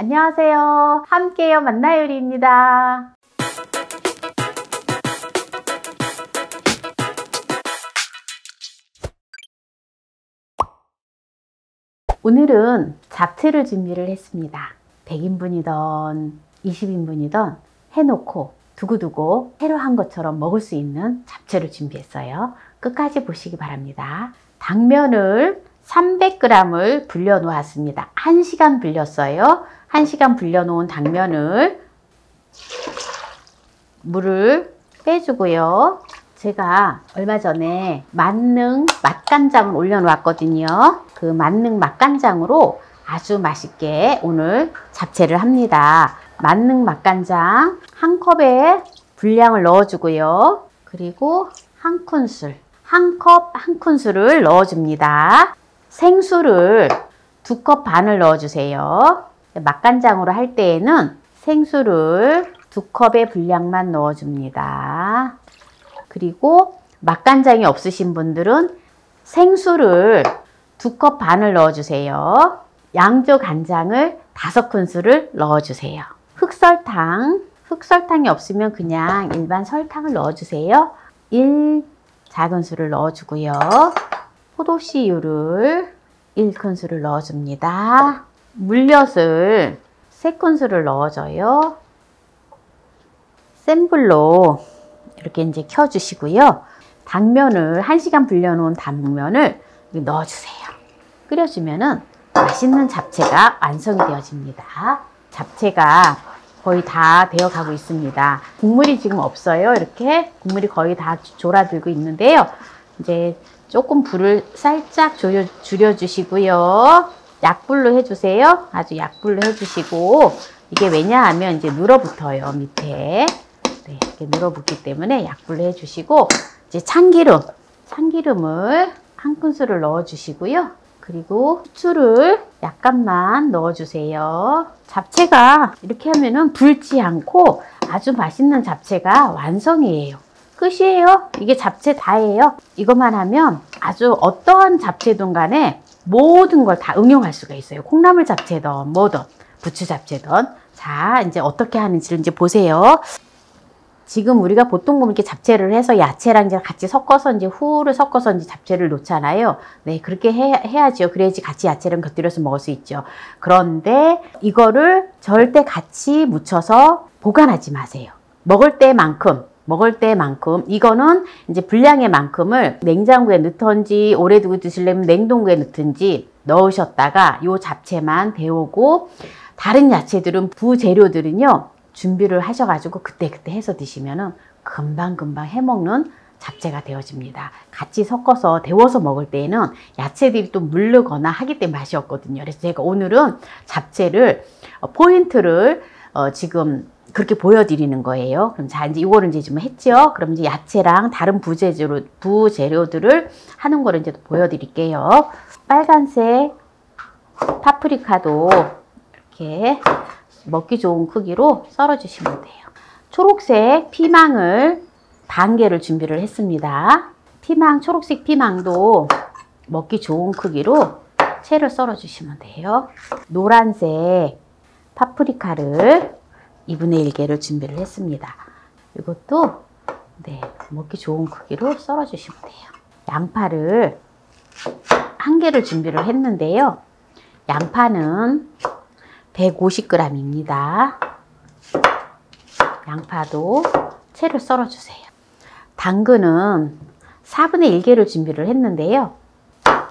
안녕하세요. 함께요 만나요리입니다. 오늘은 잡채를 준비를 했습니다. 100인분이던 20인분이던 해놓고 두고두고 새로 한 것처럼 먹을 수 있는 잡채를 준비했어요. 끝까지 보시기 바랍니다. 당면을 300g을 불려 놓았습니다. 1시간 불렸어요. 1시간 불려 놓은 당면을 물을 빼주고요. 제가 얼마 전에 만능 맛간장을 올려 놓았거든요. 그 만능 맛간장으로 아주 맛있게 오늘 잡채를 합니다. 만능 맛간장 한 컵에 분량을 넣어주고요. 그리고 한 큰술, 한 컵 한 큰술을 넣어줍니다. 생수를 2컵 반을 넣어주세요. 맛간장으로 할 때에는 생수를 2컵의 분량만 넣어줍니다. 그리고 맛간장이 없으신 분들은 생수를 2컵 반을 넣어주세요. 양조 간장을 5큰술을 넣어주세요. 흑설탕이 없으면 그냥 일반 설탕을 넣어주세요. 1작은술을 넣어주고요. 포도씨유를 1큰술을 넣어줍니다. 물엿을 3큰술을 넣어줘요. 센 불로 이렇게 이제 켜주시고요. 당면을 1시간 불려놓은 당면을 넣어주세요. 끓여주면은 맛있는 잡채가 완성이 되어집니다. 잡채가 거의 다 되어가고 있습니다. 국물이 지금 없어요. 이렇게 국물이 거의 다 졸아들고 있는데요. 이제 조금 불을 살짝 줄여주시고요. 약불로 해주세요. 아주 약불로 해주시고, 이게 왜냐하면 이제 눌어붙어요, 밑에. 네, 이렇게 눌어붙기 때문에 약불로 해주시고, 이제 참기름을 1큰술을 넣어주시고요. 그리고 후추를 약간만 넣어주세요. 잡채가 이렇게 하면은 불지 않고 아주 맛있는 잡채가 완성이에요. 끝이에요. 이게 잡채 다예요. 이것만 하면 아주 어떠한 잡채든 간에 모든 걸 다 응용할 수가 있어요. 콩나물 잡채든 뭐든 부추 잡채든. 자, 이제 어떻게 하는지를 이제 보세요. 지금 우리가 보통 보면 이렇게 잡채를 해서 야채랑 이제 같이 섞어서 이제 후를 섞어서 이제 잡채를 놓잖아요. 네, 그렇게 해야죠. 그래야지 같이 야채랑 곁들여서 먹을 수 있죠. 그런데 이거를 절대 같이 묻혀서 보관하지 마세요. 먹을 때만큼 이거는 이제 분량의 만큼을 냉장고에 넣든지 오래 두고 드시려면 냉동고에 넣든지 넣으셨다가 요 잡채만 데우고 다른 야채들은 부재료들은요 준비를 하셔가지고 그때그때 해서 드시면은 금방금방 해먹는 잡채가 되어집니다. 같이 섞어서 데워서 먹을 때에는 야채들이 또 물르거나 하기 때문에 맛이 없거든요. 그래서 제가 오늘은 잡채를 포인트를 지금 그렇게 보여드리는 거예요. 그럼 자, 이제 이거를 이제 좀 했죠. 그럼 이제 야채랑 다른 부재료들을 하는 거를 이제 보여드릴게요. 빨간색 파프리카도 이렇게 먹기 좋은 크기로 썰어 주시면 돼요. 초록색 피망을 반 개를 준비를 했습니다. 초록색 피망도 먹기 좋은 크기로 채를 썰어 주시면 돼요. 노란색 파프리카를 2분의 1개를 준비를 했습니다. 이것도 네, 먹기 좋은 크기로 썰어 주시면 돼요. 양파를 1개를 준비를 했는데요. 양파는 150g입니다. 양파도 채를 썰어 주세요. 당근은 4분의 1개를 준비를 했는데요.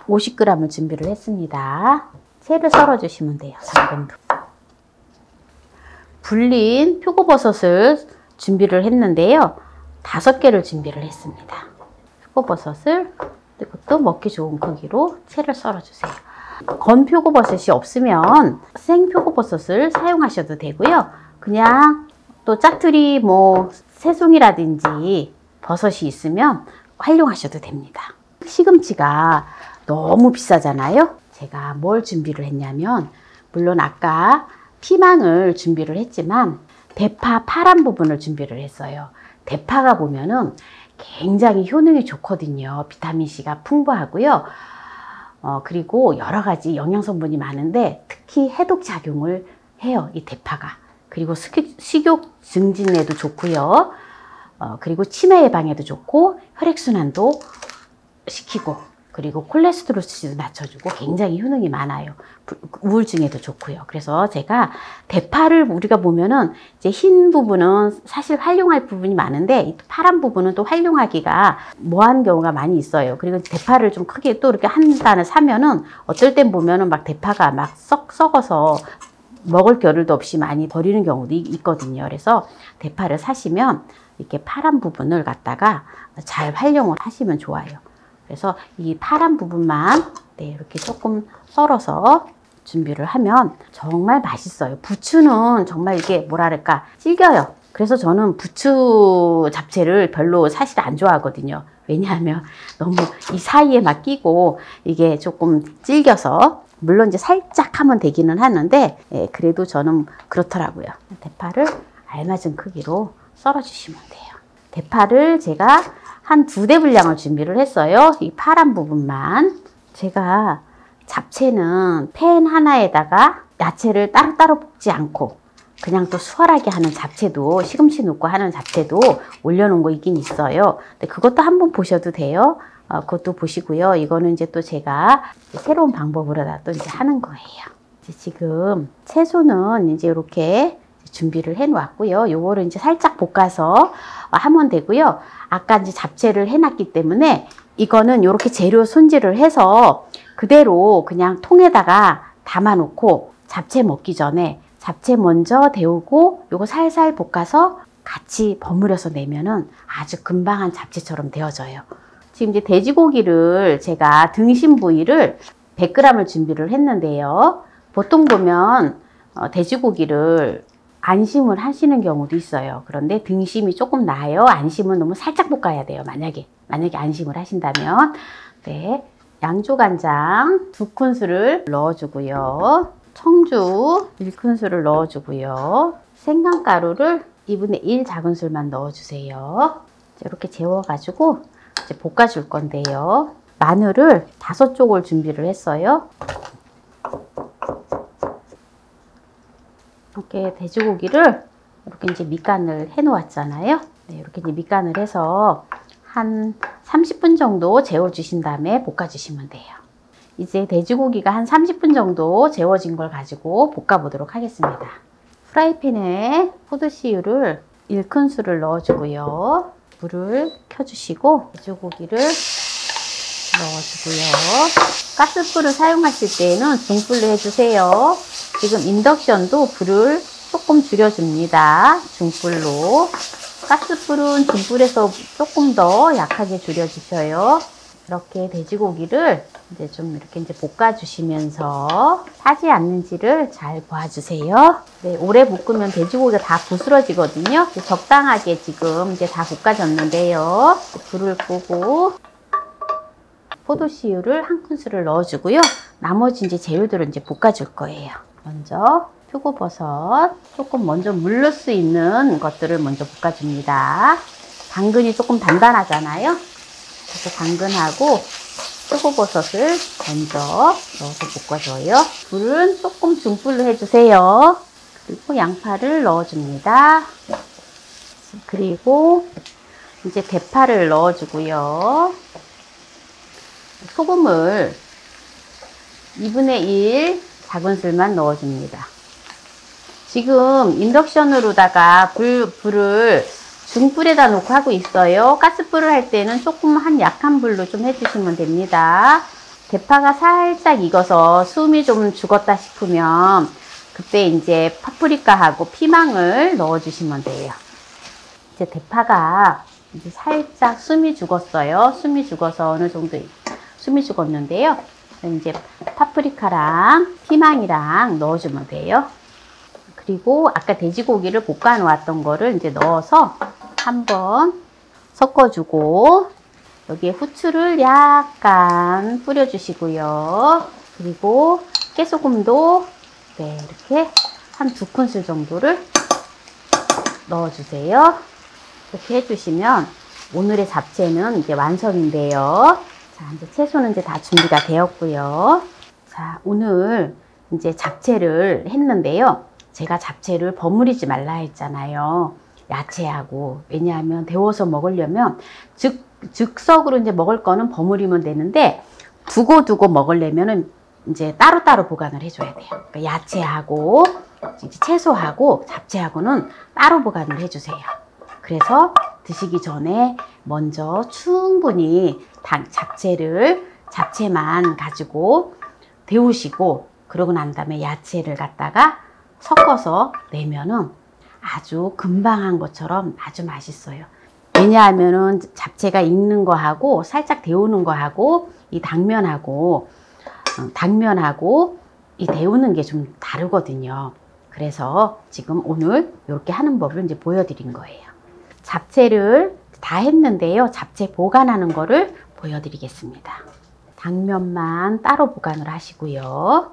50g을 준비를 했습니다. 채를 썰어 주시면 돼요. 당근도. 불린 표고버섯을 준비를 했는데요. 5개를 준비를 했습니다. 표고버섯을 이것도 먹기 좋은 크기로 채를 썰어 주세요. 건 표고버섯이 없으면 생 표고버섯을 사용하셔도 되고요. 그냥 또 짜투리 새송이라든지 버섯이 있으면 활용하셔도 됩니다. 시금치가 너무 비싸잖아요. 제가 뭘 준비를 했냐면, 물론 아까 피망을 준비를 했지만 대파 파란 부분을 준비를 했어요. 대파가 보면은 굉장히 효능이 좋거든요. 비타민C가 풍부하고요. 그리고 여러 가지 영양 성분이 많은데 특히 해독 작용을 해요. 이 대파가. 그리고 식욕 증진에도 좋고요. 그리고 치매 예방에도 좋고 혈액순환도 시키고 그리고 콜레스테롤 수치도 낮춰주고 굉장히 효능이 많아요. 우울증에도 좋고요. 그래서 제가 대파를 우리가 보면은 이제 흰 부분은 사실 활용할 부분이 많은데 이 파란 부분은 또 활용하기가 뭐한 경우가 많이 있어요. 그리고 대파를 좀 크게 또 이렇게 한 단을 사면은 어떨 땐 보면은 막 대파가 막 썩어서 먹을 겨를도 없이 많이 버리는 경우도 있거든요. 그래서 대파를 사시면 이렇게 파란 부분을 갖다가 잘 활용을 하시면 좋아요. 그래서 이 파란 부분만 이렇게 조금 썰어서 준비를 하면 정말 맛있어요. 부추는 정말 이게 뭐랄까 질겨요. 그래서 저는 부추 잡채를 별로 사실 안 좋아하거든요. 왜냐하면 너무 이 사이에 막 끼고 이게 조금 질겨서 물론 이제 살짝 하면 되기는 하는데 그래도 저는 그렇더라고요. 대파를 알맞은 크기로 썰어 주시면 돼요. 대파를 제가 한 2대 분량을 준비를 했어요. 이 파란 부분만. 제가 잡채는 팬 하나에다가 야채를 따로따로 볶지 않고 그냥 또 수월하게 하는 잡채도 시금치 넣고 하는 잡채도 올려놓은 거 있긴 있어요. 근데 그것도 한번 보셔도 돼요. 그것도 보시고요. 이거는 이제 또 제가 새로운 방법으로 또 이제 하는 거예요. 지금 채소는 이제 이렇게 준비를 해 놓았고요. 요거를 이제 살짝 볶아서 하면 되고요. 아까 이제 잡채를 해놨기 때문에 이거는 이렇게 재료 손질을 해서 그대로 그냥 통에다가 담아 놓고 잡채 먹기 전에 잡채 먼저 데우고 요거 살살 볶아서 같이 버무려서 내면은 아주 금방 한 잡채처럼 되어져요. 지금 이제 돼지고기를 제가 등심 부위를 100g을 준비를 했는데요. 보통 보면 돼지고기를 안심을 하시는 경우도 있어요. 그런데 등심이 조금 나아요. 안심은 너무 살짝 볶아야 돼요. 만약에 안심을 하신다면. 네, 양조간장 2큰술을 넣어주고요. 청주 1큰술을 넣어주고요. 생강가루를 2분의 1 작은술만 넣어주세요. 이렇게 재워가지고 이제 볶아줄 건데요. 마늘을 5쪽을 준비를 했어요. 이렇게 돼지고기를 이렇게 이제 밑간을 해 놓았잖아요. 네, 이렇게 이제 밑간을 해서 한 30분 정도 재워주신 다음에 볶아주시면 돼요. 이제 돼지고기가 한 30분 정도 재워진 걸 가지고 볶아보도록 하겠습니다. 프라이팬에 포도씨유를 1큰술을 넣어주고요. 불을 켜주시고 돼지고기를 넣어주고요. 가스불을 사용하실 때는 중불로 해주세요. 지금 인덕션도 불을 조금 줄여줍니다. 중불로. 가스불은 중불에서 조금 더 약하게 줄여주셔요. 이렇게 돼지고기를 이제 좀 이렇게 이제 볶아주시면서 타지 않는지를 잘 봐주세요. 네, 오래 볶으면 돼지고기가 다 부스러지거든요. 적당하게 지금 이제 다 볶아졌는데요. 불을 끄고 포도씨유를 1큰술을 넣어주고요. 나머지 이제 재료들을 이제 볶아줄 거예요. 먼저 표고버섯 조금 먼저 물를 수 있는 것들을 먼저 볶아줍니다. 당근이 조금 단단하잖아요. 그래서 당근하고 표고버섯을 먼저 넣어서 볶아줘요. 불은 조금 중불로 해주세요. 그리고 양파를 넣어줍니다. 그리고 이제 대파를 넣어주고요. 소금을 2분의 1 작은술만 넣어줍니다. 지금 인덕션으로다가 불을 중불에다 놓고 하고 있어요. 가스불을 할 때는 조금 한 약한 불로 좀 해주시면 됩니다. 대파가 살짝 익어서 숨이 좀 죽었다 싶으면 그때 이제 파프리카하고 피망을 넣어주시면 돼요. 이제 대파가 이제 살짝 숨이 죽었어요. 숨이 죽어서 어느 정도 숨이 죽었는데요. 이제 파프리카랑 피망이랑 넣어주면 돼요. 그리고 아까 돼지고기를 볶아 놓았던 거를 이제 넣어서 한번 섞어주고 여기에 후추를 약간 뿌려주시고요. 그리고 깨소금도 네, 이렇게 한 2큰술 정도를 넣어주세요. 이렇게 해주시면 오늘의 잡채는 이제 완성인데요. 자, 이제 채소는 이제 다 준비가 되었고요. 자, 오늘 이제 잡채를 했는데요. 제가 잡채를 버무리지 말라 했잖아요. 야채하고. 왜냐하면 데워서 먹으려면 즉석으로 이제 먹을 거는 버무리면 되는데 두고 먹으려면은 이제 따로따로 보관을 해줘야 돼요. 그러니까 야채하고 이제 채소하고 잡채하고는 따로 보관을 해주세요. 그래서 드시기 전에 먼저 충분히 잡채만 가지고 데우시고, 그러고 난 다음에 야채를 갖다가 섞어서 내면은 아주 금방 한 것처럼 아주 맛있어요. 왜냐하면은 잡채가 익는 거하고 살짝 데우는 거하고 이 당면하고 이 데우는 게 좀 다르거든요. 그래서 지금 오늘 이렇게 하는 법을 이제 보여드린 거예요. 잡채를 다 했는데요. 잡채 보관하는 거를 보여드리겠습니다. 당면만 따로 보관을 하시고요.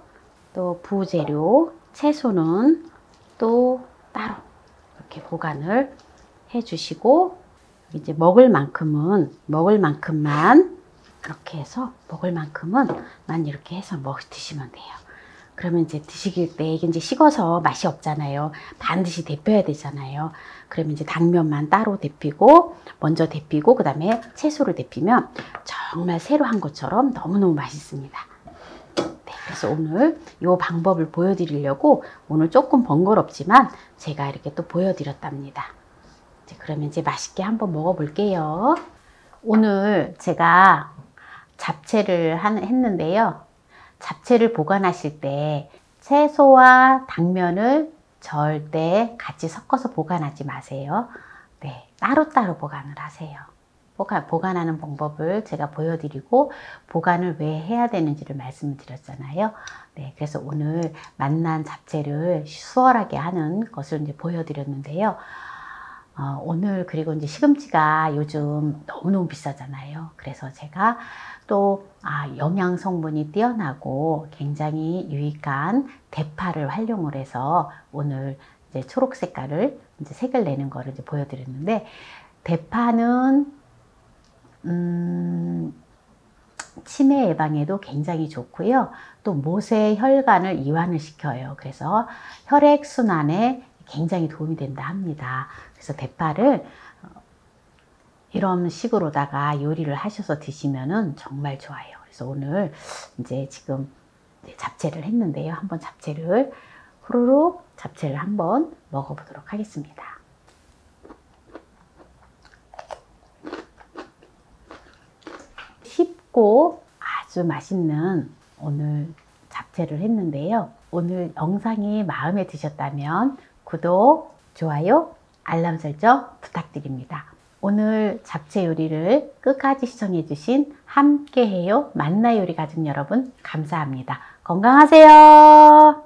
또 부재료, 채소는 또 따로 이렇게 보관을 해주시고, 이제 먹을 만큼만 이렇게 해서 이렇게 해서 드시면 돼요. 그러면 이제 드시길 때 이게 이제 식어서 맛이 없잖아요. 반드시 데펴야 되잖아요. 그러면 이제 당면만 따로 먼저 데피고 그 다음에 채소를 데피면 정말 새로 한 것처럼 너무너무 맛있습니다. 네, 그래서 오늘 이 방법을 보여드리려고 오늘 조금 번거롭지만 제가 이렇게 또 보여드렸답니다. 그러면 이제 맛있게 한번 먹어볼게요. 오늘 제가 잡채를 했는데요. 잡채를 보관하실 때 채소와 당면을 절대 같이 섞어서 보관하지 마세요. 네, 따로따로 보관을 하세요. 보관하는 방법을 제가 보여드리고 보관을 왜 해야 되는지를 말씀을 드렸잖아요. 네, 그래서 오늘 만난 잡채를 수월하게 하는 것을 이제 보여드렸는데요. 오늘 그리고 이제 시금치가 요즘 너무너무 비싸잖아요. 그래서 제가 또 영양 성분이 뛰어나고 굉장히 유익한 대파를 활용을 해서 오늘 이제 초록 색깔을 이제 색을 내는 거를 이제 보여드렸는데, 대파는 치매 예방에도 굉장히 좋고요. 또 못의 혈관을 이완을 시켜요. 그래서 혈액 순환에 굉장히 도움이 된다 합니다. 그래서 대파를 이런 식으로다가 요리를 하셔서 드시면은 정말 좋아요. 그래서 오늘 이제 지금 잡채를 했는데요. 한번 후루룩 잡채를 한번 먹어보도록 하겠습니다. 쉽고 아주 맛있는 오늘 잡채를 했는데요. 오늘 영상이 마음에 드셨다면 구독, 좋아요, 알람 설정 부탁드립니다. 오늘 잡채 요리를 끝까지 시청해주신 함께해요 만나요리 가족 여러분, 감사합니다. 건강하세요.